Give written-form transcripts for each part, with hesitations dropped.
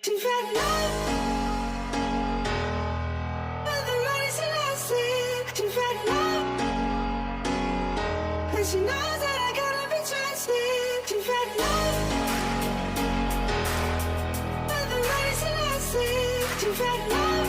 She's ready now, but the money's elastic. She's ready now, and she knows that I gotta be trusted. She's ready now, but the money's elastic. She's ready now,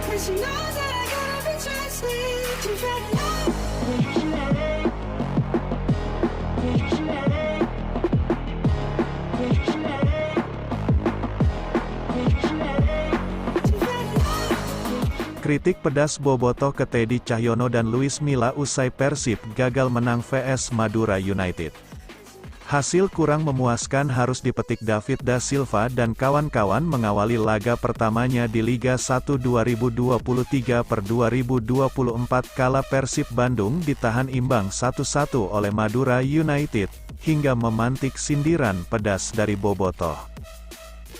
and she knows that I gotta be trusted. She's ready now. Kritik pedas Bobotoh ke Teddy Cahyono dan Luis Milla usai Persib gagal menang vs Madura United. Hasil kurang memuaskan harus dipetik David da Silva dan kawan-kawan mengawali laga pertamanya di Liga 1 2023/2024 kala Persib Bandung ditahan imbang 1-1 oleh Madura United, hingga memantik sindiran pedas dari Bobotoh.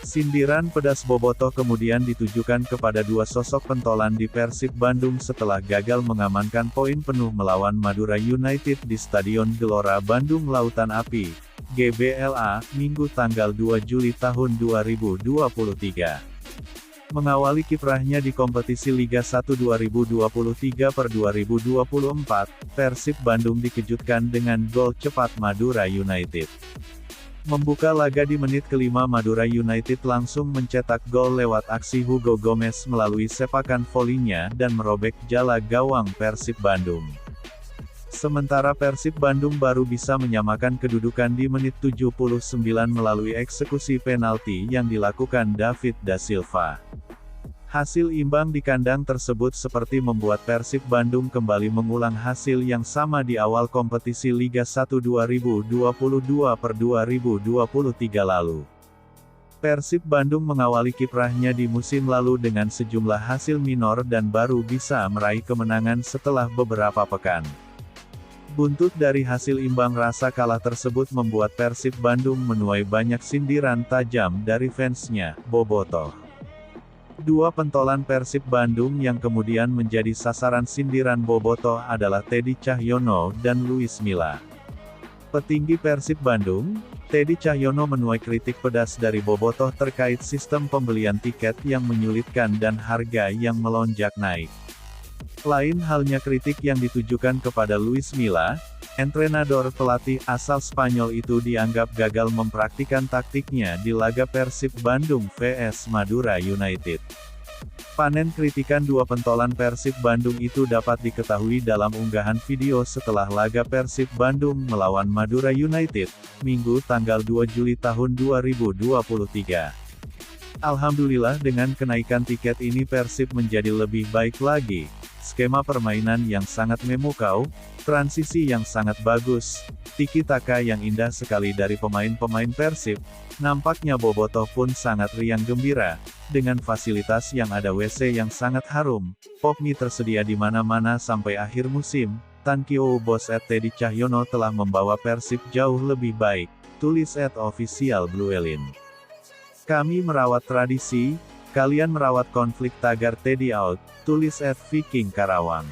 Sindiran pedas Bobotoh kemudian ditujukan kepada dua sosok pentolan di Persib Bandung setelah gagal mengamankan poin penuh melawan Madura United di Stadion Gelora Bandung Lautan Api, GBLA, Minggu tanggal 2 Juli tahun 2023. Mengawali kiprahnya di kompetisi Liga 1 2023/2024, Persib Bandung dikejutkan dengan gol cepat Madura United. Membuka laga di menit ke-5 Madura United langsung mencetak gol lewat aksi Hugo Gomez melalui sepakan volinya dan merobek jala gawang Persib Bandung. Sementara Persib Bandung baru bisa menyamakan kedudukan di menit 79 melalui eksekusi penalti yang dilakukan David da Silva. Hasil imbang di kandang tersebut seperti membuat Persib Bandung kembali mengulang hasil yang sama di awal kompetisi Liga 1 2022/2023 lalu. Persib Bandung mengawali kiprahnya di musim lalu dengan sejumlah hasil minor dan baru bisa meraih kemenangan setelah beberapa pekan. Buntut dari hasil imbang rasa kalah tersebut membuat Persib Bandung menuai banyak sindiran tajam dari fansnya, Bobotoh. Dua pentolan Persib Bandung yang kemudian menjadi sasaran sindiran Bobotoh adalah Teddy Cahyono dan Luis Milla. Petinggi Persib Bandung, Teddy Cahyono menuai kritik pedas dari Bobotoh terkait sistem pembelian tiket yang menyulitkan dan harga yang melonjak naik. Lain halnya kritik yang ditujukan kepada Luis Milla, entrenador pelatih asal Spanyol itu dianggap gagal mempraktikkan taktiknya di laga Persib Bandung vs Madura United. Panen kritikan dua pentolan Persib Bandung itu dapat diketahui dalam unggahan video setelah laga Persib Bandung melawan Madura United, Minggu tanggal 2 Juli tahun 2023. Alhamdulillah dengan kenaikan tiket ini Persib menjadi lebih baik lagi. Skema permainan yang sangat memukau, transisi yang sangat bagus, tiki-taka yang indah sekali dari pemain-pemain Persib. Nampaknya Bobotoh pun sangat riang gembira, dengan fasilitas yang ada WC yang sangat harum, pop mie tersedia di mana-mana sampai akhir musim. Thank you bos Teddy Cahyono telah membawa Persib jauh lebih baik, tulis @official Bluelin. Kami merawat tradisi, kalian merawat konflik tagar Teddy out, tulis @Viking Karawang.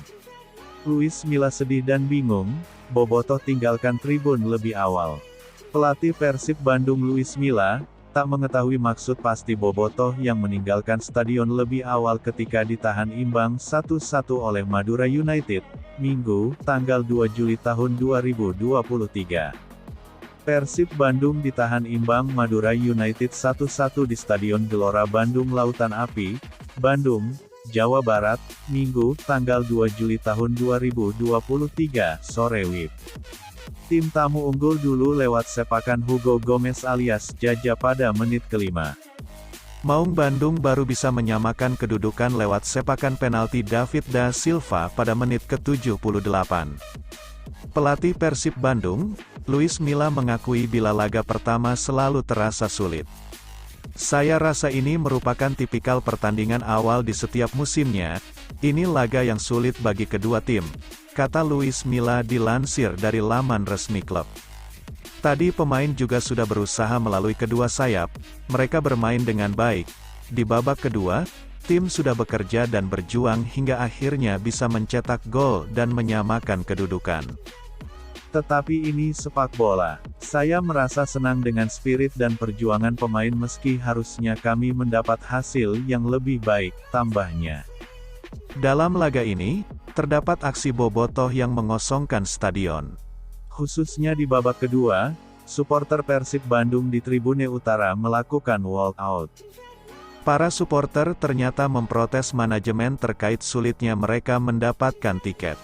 Luis Milla sedih dan bingung, Bobotoh tinggalkan tribun lebih awal. Pelatih Persib Bandung Luis Milla, tak mengetahui maksud pasti Bobotoh yang meninggalkan stadion lebih awal ketika ditahan imbang 1-1 oleh Madura United, Minggu, tanggal 2 Juli tahun 2023. Persib Bandung ditahan imbang Madura United 1-1 di Stadion Gelora Bandung Lautan Api, Bandung, Jawa Barat, Minggu, tanggal 2 Juli tahun 2023, sore WIB. Tim tamu unggul dulu lewat sepakan Hugo Gomez alias Jaja pada menit ke-5. Maung Bandung baru bisa menyamakan kedudukan lewat sepakan penalti David da Silva pada menit ke-78. Pelatih Persib Bandung, Luis Milla mengakui bila laga pertama selalu terasa sulit. Saya rasa ini merupakan tipikal pertandingan awal di setiap musimnya, ini laga yang sulit bagi kedua tim, kata Luis Milla dilansir dari laman resmi klub. Tadi pemain juga sudah berusaha melalui kedua sayap, mereka bermain dengan baik. Di babak kedua, tim sudah bekerja dan berjuang hingga akhirnya bisa mencetak gol dan menyamakan kedudukan. Tetapi ini sepak bola. Saya merasa senang dengan spirit dan perjuangan pemain meski harusnya kami mendapat hasil yang lebih baik, tambahnya. Dalam laga ini, terdapat aksi bobotoh yang mengosongkan stadion. Khususnya di babak kedua, supporter Persib Bandung di Tribune Utara melakukan walk out. Para supporter ternyata memprotes manajemen terkait sulitnya mereka mendapatkan tiket.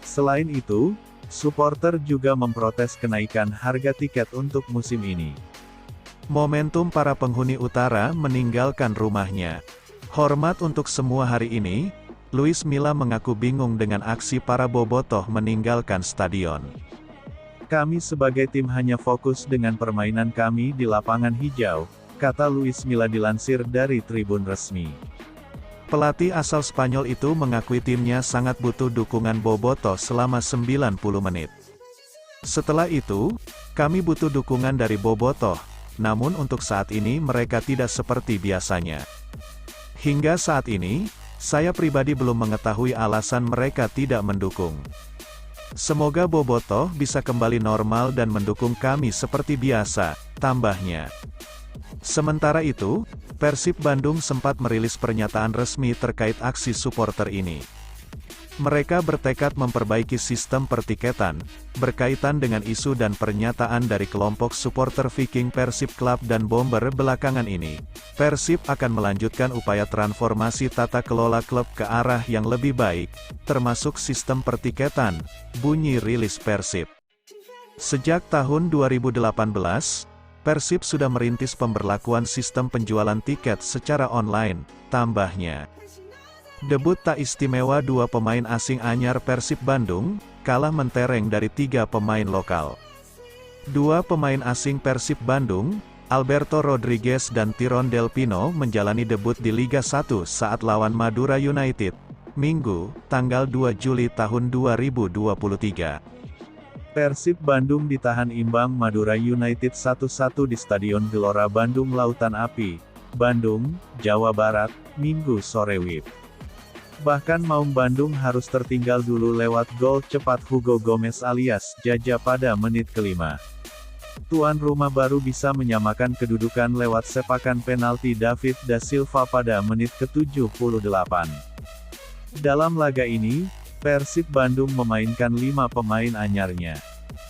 Selain itu, supporter juga memprotes kenaikan harga tiket untuk musim ini. Momentum para penghuni utara meninggalkan rumahnya. Hormat untuk semua hari ini, Luis Milla mengaku bingung dengan aksi para bobotoh meninggalkan stadion. Kami sebagai tim hanya fokus dengan permainan kami di lapangan hijau, kata Luis Milla dilansir dari tribun resmi. Pelatih asal Spanyol itu mengakui timnya sangat butuh dukungan bobotoh selama 90 menit. Setelah itu, kami butuh dukungan dari bobotoh, namun untuk saat ini mereka tidak seperti biasanya. Hingga saat ini, saya pribadi belum mengetahui alasan mereka tidak mendukung. Semoga bobotoh bisa kembali normal dan mendukung kami seperti biasa, tambahnya. Sementara itu, Persib Bandung sempat merilis pernyataan resmi terkait aksi supporter ini. Mereka bertekad memperbaiki sistem pertiketan, berkaitan dengan isu dan pernyataan dari kelompok supporter Viking Persib Club dan Bomber belakangan ini. Persib akan melanjutkan upaya transformasi tata kelola klub ke arah yang lebih baik, termasuk sistem pertiketan, bunyi rilis Persib. Sejak tahun 2018, Persib sudah merintis pemberlakuan sistem penjualan tiket secara online, tambahnya. Debut tak istimewa dua pemain asing anyar Persib Bandung, kalah mentereng dari 3 pemain lokal. Dua pemain asing Persib Bandung, Alberto Rodriguez dan Tyrone Del Pino menjalani debut di Liga 1 saat lawan Madura United, Minggu, tanggal 2 Juli tahun 2023. Persib Bandung ditahan imbang Madura United 1-1 di Stadion Gelora Bandung Lautan Api, Bandung, Jawa Barat, Minggu sore WIB. Bahkan Maung Bandung harus tertinggal dulu lewat gol cepat Hugo Gomez alias Jaja pada menit ke-5. Tuan rumah baru bisa menyamakan kedudukan lewat sepakan penalti David da Silva pada menit ke-78. Dalam laga ini, Persib Bandung memainkan 5 pemain anyarnya.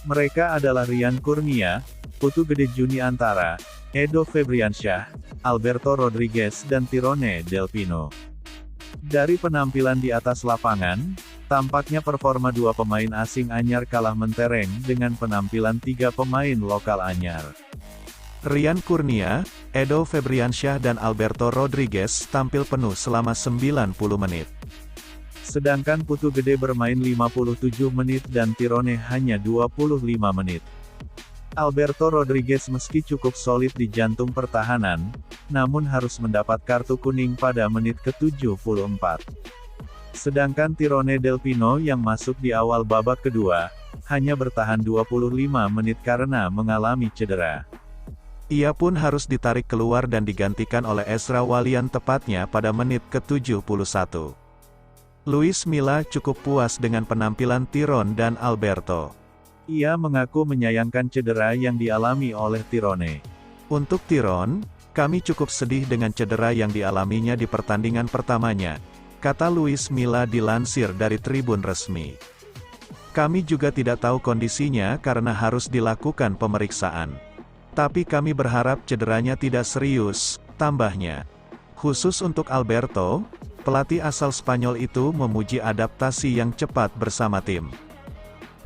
Mereka adalah Rian Kurnia, Putu Gede Juni Antara, Edo Febriansyah, Alberto Rodriguez dan Tyrone Del Pino. Dari penampilan di atas lapangan, tampaknya performa 2 pemain asing anyar kalah mentereng dengan penampilan 3 pemain lokal anyar. Rian Kurnia, Edo Febriansyah dan Alberto Rodriguez tampil penuh selama 90 menit. Sedangkan Putu Gede bermain 57 menit dan Tyrone hanya 25 menit. Alberto Rodriguez meski cukup solid di jantung pertahanan, namun harus mendapat kartu kuning pada menit ke-74. Sedangkan Tyrone Del Pino yang masuk di awal babak kedua, hanya bertahan 25 menit karena mengalami cedera. Ia pun harus ditarik keluar dan digantikan oleh Ezra Walian tepatnya pada menit ke-71. Luis Milla cukup puas dengan penampilan Tyrone dan Alberto. Ia mengaku menyayangkan cedera yang dialami oleh Tyrone. Untuk Tyrone, kami cukup sedih dengan cedera yang dialaminya di pertandingan pertamanya, kata Luis Milla dilansir dari tribun resmi. Kami juga tidak tahu kondisinya karena harus dilakukan pemeriksaan. Tapi kami berharap cederanya tidak serius, tambahnya. Khusus untuk Alberto, pelatih asal Spanyol itu memuji adaptasi yang cepat bersama tim.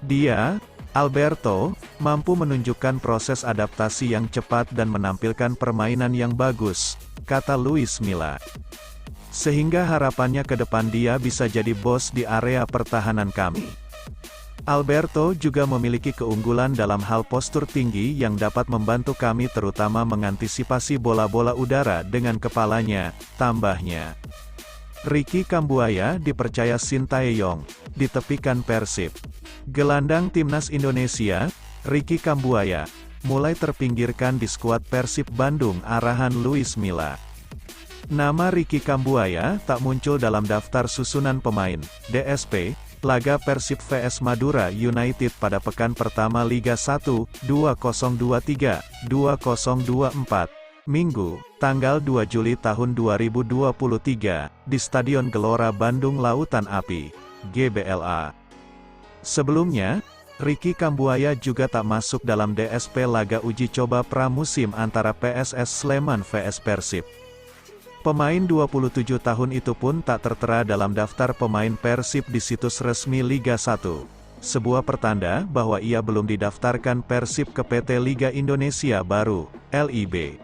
Dia, Alberto, mampu menunjukkan proses adaptasi yang cepat dan menampilkan permainan yang bagus, kata Luis Milla. Sehingga harapannya ke depan dia bisa jadi bos di area pertahanan kami. Alberto juga memiliki keunggulan dalam hal postur tinggi yang dapat membantu kami terutama mengantisipasi bola-bola udara dengan kepalanya, tambahnya. Ricky Kambuaya dipercaya Sintayong, ditepikan Persib. Gelandang timnas Indonesia, Ricky Kambuaya, mulai terpinggirkan di skuad Persib Bandung arahan Luis Milla. Nama Ricky Kambuaya tak muncul dalam daftar susunan pemain, DSP, laga Persib vs Madura United pada pekan pertama Liga 1, 2023-2024, Minggu, tanggal 2 Juli tahun 2023, di Stadion Gelora Bandung Lautan Api, GBLA. Sebelumnya, Ricky Kambuaya juga tak masuk dalam DSP laga uji coba pramusim antara PSS Sleman vs Persib. Pemain 27 tahun itu pun tak tertera dalam daftar pemain Persib di situs resmi Liga 1. Sebuah pertanda bahwa ia belum didaftarkan Persib ke PT Liga Indonesia Baru, LIB.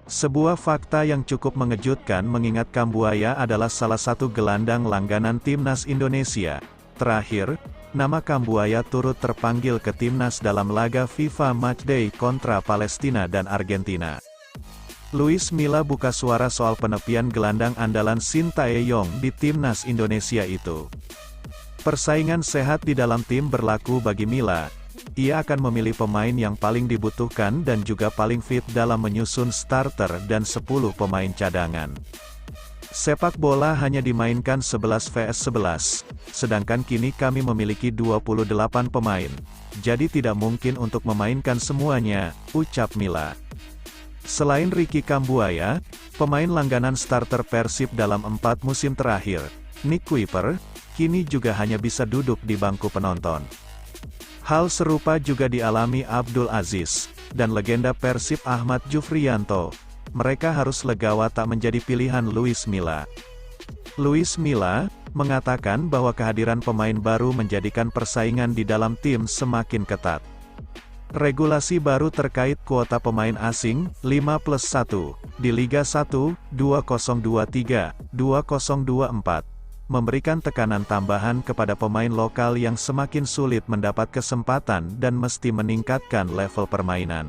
Sebuah fakta yang cukup mengejutkan mengingat Kambuaya adalah salah satu gelandang langganan Timnas Indonesia. Terakhir, nama Kambuaya turut terpanggil ke Timnas dalam laga FIFA Matchday kontra Palestina dan Argentina. Luis Milla buka suara soal penepian gelandang andalan Sintayong di Timnas Indonesia itu. Persaingan sehat di dalam tim berlaku bagi Milla. Ia akan memilih pemain yang paling dibutuhkan dan juga paling fit dalam menyusun starter dan 10 pemain cadangan. Sepak bola hanya dimainkan 11 vs 11, sedangkan kini kami memiliki 28 pemain. Jadi tidak mungkin untuk memainkan semuanya, ucap Milla. Selain Ricky Kambuaya, pemain langganan starter Persib dalam 4 musim terakhir, Nick Kuiper, kini juga hanya bisa duduk di bangku penonton. Hal serupa juga dialami Abdul Aziz, dan legenda Persib Ahmad Jufriyanto. Mereka harus legawa tak menjadi pilihan Luis Milla. Luis Milla mengatakan bahwa kehadiran pemain baru menjadikan persaingan di dalam tim semakin ketat. Regulasi baru terkait kuota pemain asing, 5+1, di Liga 1, 2023-2024, memberikan tekanan tambahan kepada pemain lokal yang semakin sulit mendapat kesempatan dan mesti meningkatkan level permainan.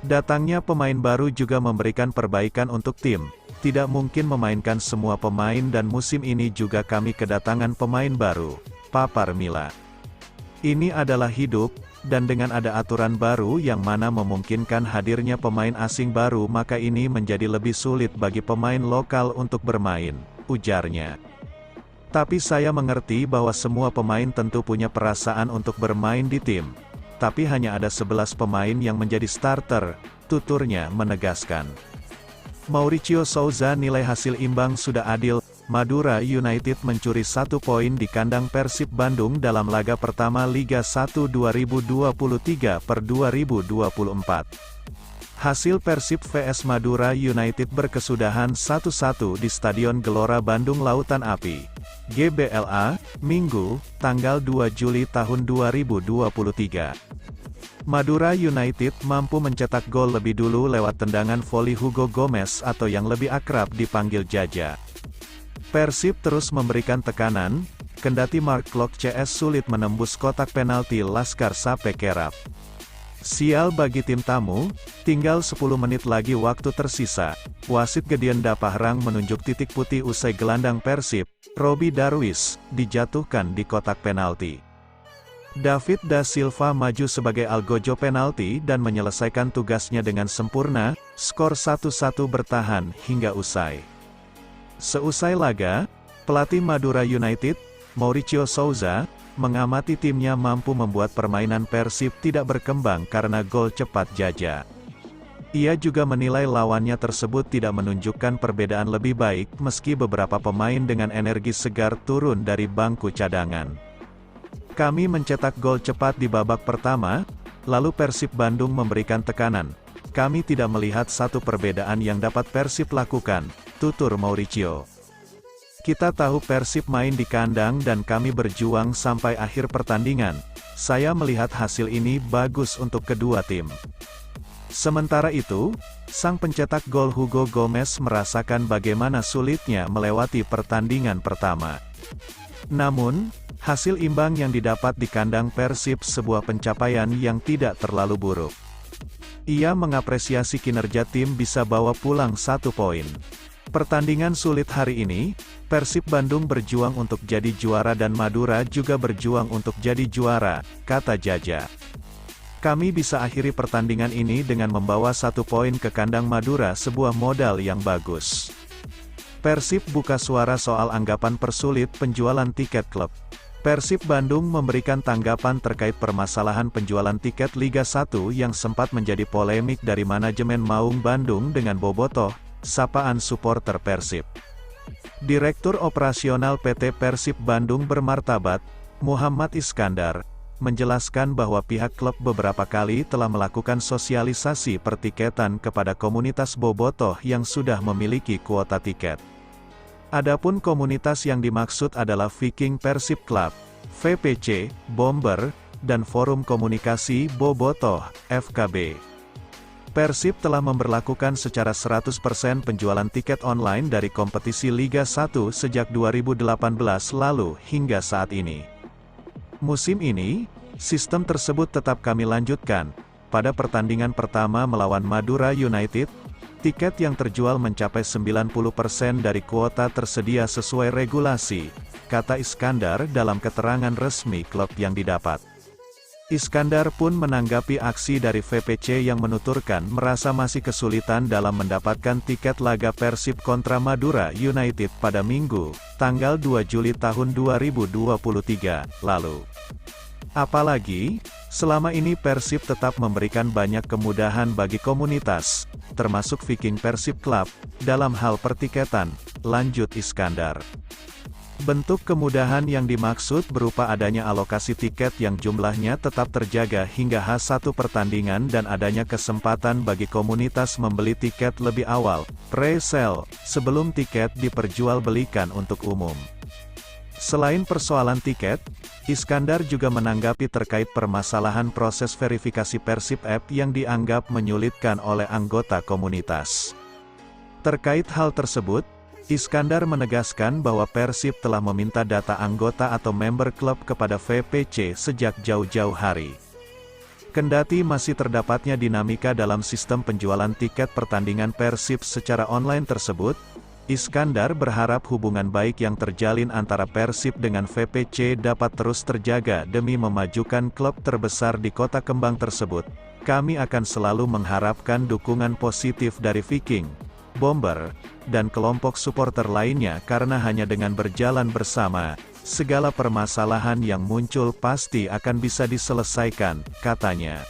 Datangnya pemain baru juga memberikan perbaikan untuk tim. Tidak mungkin memainkan semua pemain dan musim ini juga kami kedatangan pemain baru, papar Milla. Ini adalah hidup, dan dengan ada aturan baru yang mana memungkinkan hadirnya pemain asing baru maka ini menjadi lebih sulit bagi pemain lokal untuk bermain, ujarnya. Tapi saya mengerti bahwa semua pemain tentu punya perasaan untuk bermain di tim. Tapi hanya ada 11 pemain yang menjadi starter, tuturnya menegaskan. Mauricio Souza nilai hasil imbang sudah adil. Madura United mencuri 1 poin di kandang Persib Bandung dalam laga pertama Liga 1 2023/2024. Hasil Persib vs Madura United berkesudahan 1-1 di Stadion Gelora Bandung Lautan Api, GBLA, Minggu, tanggal 2 Juli tahun 2023. Madura United mampu mencetak gol lebih dulu lewat tendangan voli Hugo Gomez atau yang lebih akrab dipanggil Jaja. Persib terus memberikan tekanan, kendati Mark Klok CS sulit menembus kotak penalti Laskar Sapekerap. Sial bagi tim tamu, tinggal 10 menit lagi waktu tersisa. Wasit Gedion Dapahrang menunjuk titik putih usai gelandang Persib, Robi Darwis, dijatuhkan di kotak penalti. David da Silva maju sebagai algojo penalti dan menyelesaikan tugasnya dengan sempurna, skor 1-1 bertahan hingga usai. Seusai laga, pelatih Madura United, Mauricio Souza, mengamati timnya mampu membuat permainan Persib tidak berkembang karena gol cepat Jaja. Ia juga menilai lawannya tersebut tidak menunjukkan perbedaan lebih baik meski beberapa pemain dengan energi segar turun dari bangku cadangan. Kami mencetak gol cepat di babak pertama, lalu Persib Bandung memberikan tekanan. Kami tidak melihat satu perbedaan yang dapat Persib lakukan, tutur Mauricio. Kita tahu Persib main di kandang dan kami berjuang sampai akhir pertandingan. Saya melihat hasil ini bagus untuk kedua tim. Sementara itu, sang pencetak gol Hugo Gomez merasakan bagaimana sulitnya melewati pertandingan pertama. Namun, hasil imbang yang didapat di kandang Persib sebuah pencapaian yang tidak terlalu buruk. Ia mengapresiasi kinerja tim bisa bawa pulang 1 poin. Pertandingan sulit hari ini, Persib Bandung berjuang untuk jadi juara dan Madura juga berjuang untuk jadi juara, kata Jaja. Kami bisa akhiri pertandingan ini dengan membawa 1 poin ke kandang Madura sebuah modal yang bagus. Persib buka suara soal anggapan persulit penjualan tiket klub. Persib Bandung memberikan tanggapan terkait permasalahan penjualan tiket Liga 1 yang sempat menjadi polemik dari manajemen Maung Bandung dengan bobotoh, sapaan supporter Persib. Direktur Operasional PT Persib Bandung Bermartabat, Muhammad Iskandar, menjelaskan bahwa pihak klub beberapa kali telah melakukan sosialisasi pertiketan kepada komunitas bobotoh yang sudah memiliki kuota tiket. Adapun komunitas yang dimaksud adalah Viking Persib Club, VPC, Bomber, dan Forum Komunikasi Bobotoh, FKB. Persib telah memberlakukan secara 100% penjualan tiket online dari kompetisi Liga 1 sejak 2018 lalu hingga saat ini. Musim ini, sistem tersebut tetap kami lanjutkan. Pada pertandingan pertama melawan Madura United, tiket yang terjual mencapai 90% dari kuota tersedia sesuai regulasi, kata Iskandar dalam keterangan resmi klub yang didapat. Iskandar pun menanggapi aksi dari VPC yang menuturkan merasa masih kesulitan dalam mendapatkan tiket laga Persib kontra Madura United pada Minggu, tanggal 2 Juli tahun 2023, lalu. Apalagi, selama ini Persib tetap memberikan banyak kemudahan bagi komunitas, termasuk Viking Persib Club, dalam hal pertiketan, lanjut Iskandar. Bentuk kemudahan yang dimaksud berupa adanya alokasi tiket yang jumlahnya tetap terjaga hingga H1 pertandingan dan adanya kesempatan bagi komunitas membeli tiket lebih awal, pre-sale, sebelum tiket diperjualbelikan untuk umum. Selain persoalan tiket, Iskandar juga menanggapi terkait permasalahan proses verifikasi Persib App yang dianggap menyulitkan oleh anggota komunitas. Terkait hal tersebut, Iskandar menegaskan bahwa Persib telah meminta data anggota atau member klub kepada VPC sejak jauh-jauh hari. Kendati masih terdapatnya dinamika dalam sistem penjualan tiket pertandingan Persib secara online tersebut, Iskandar berharap hubungan baik yang terjalin antara Persib dengan VPC dapat terus terjaga demi memajukan klub terbesar di kota kembang tersebut. Kami akan selalu mengharapkan dukungan positif dari Viking, Bomber, dan kelompok supporter lainnya karena hanya dengan berjalan bersama, segala permasalahan yang muncul pasti akan bisa diselesaikan, katanya.